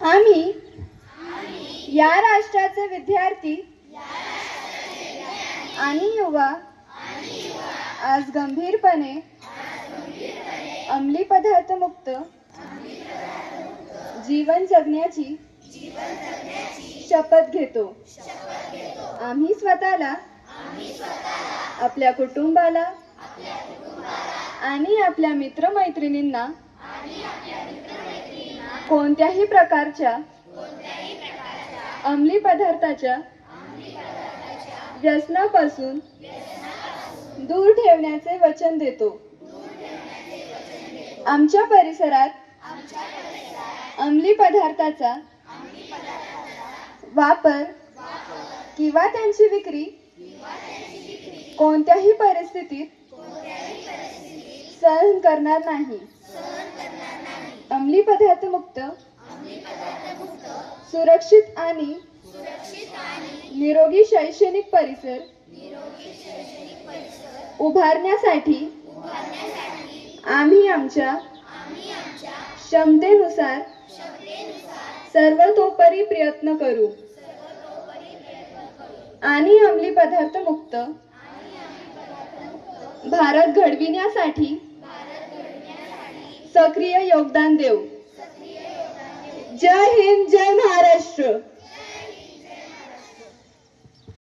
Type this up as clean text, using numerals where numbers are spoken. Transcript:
आम्ही या राष्ट्राचे विद्यार्थी आणि युवा आज गंभीरपणे अंमली पदार्थ मुक्त जीवन जगण्याची शपथ घेतो। आम्ही स्वतःला, आपल्या कुटुंबाला आणि आपल्या मित्रमैत्रिणींना कोणत्याही प्रकारच्या अंमली पदार्थाच्या व्यसनापासून दूर ठेवण्याचे वचन देतो। आमच्या परिसरात अंमली पदार्थाचा वापर किंवा त्यांची विक्री कोणत्याही परिस्थितीत सहन करणार नाही। अंमली पदार्थ मुक्त, सुरक्षित आणि निरोगी शैक्षणिक परिसर उभारण्यासाठी आम्ही आमच्या क्षमतेनुसार सर्वतोपरी प्रयत्न करू आणि अंमली पदार्थ मुक्त भारत घडविण्यासाठी सक्रिय योगदान देऊ। जय हिंद, जय महाराष्ट्र।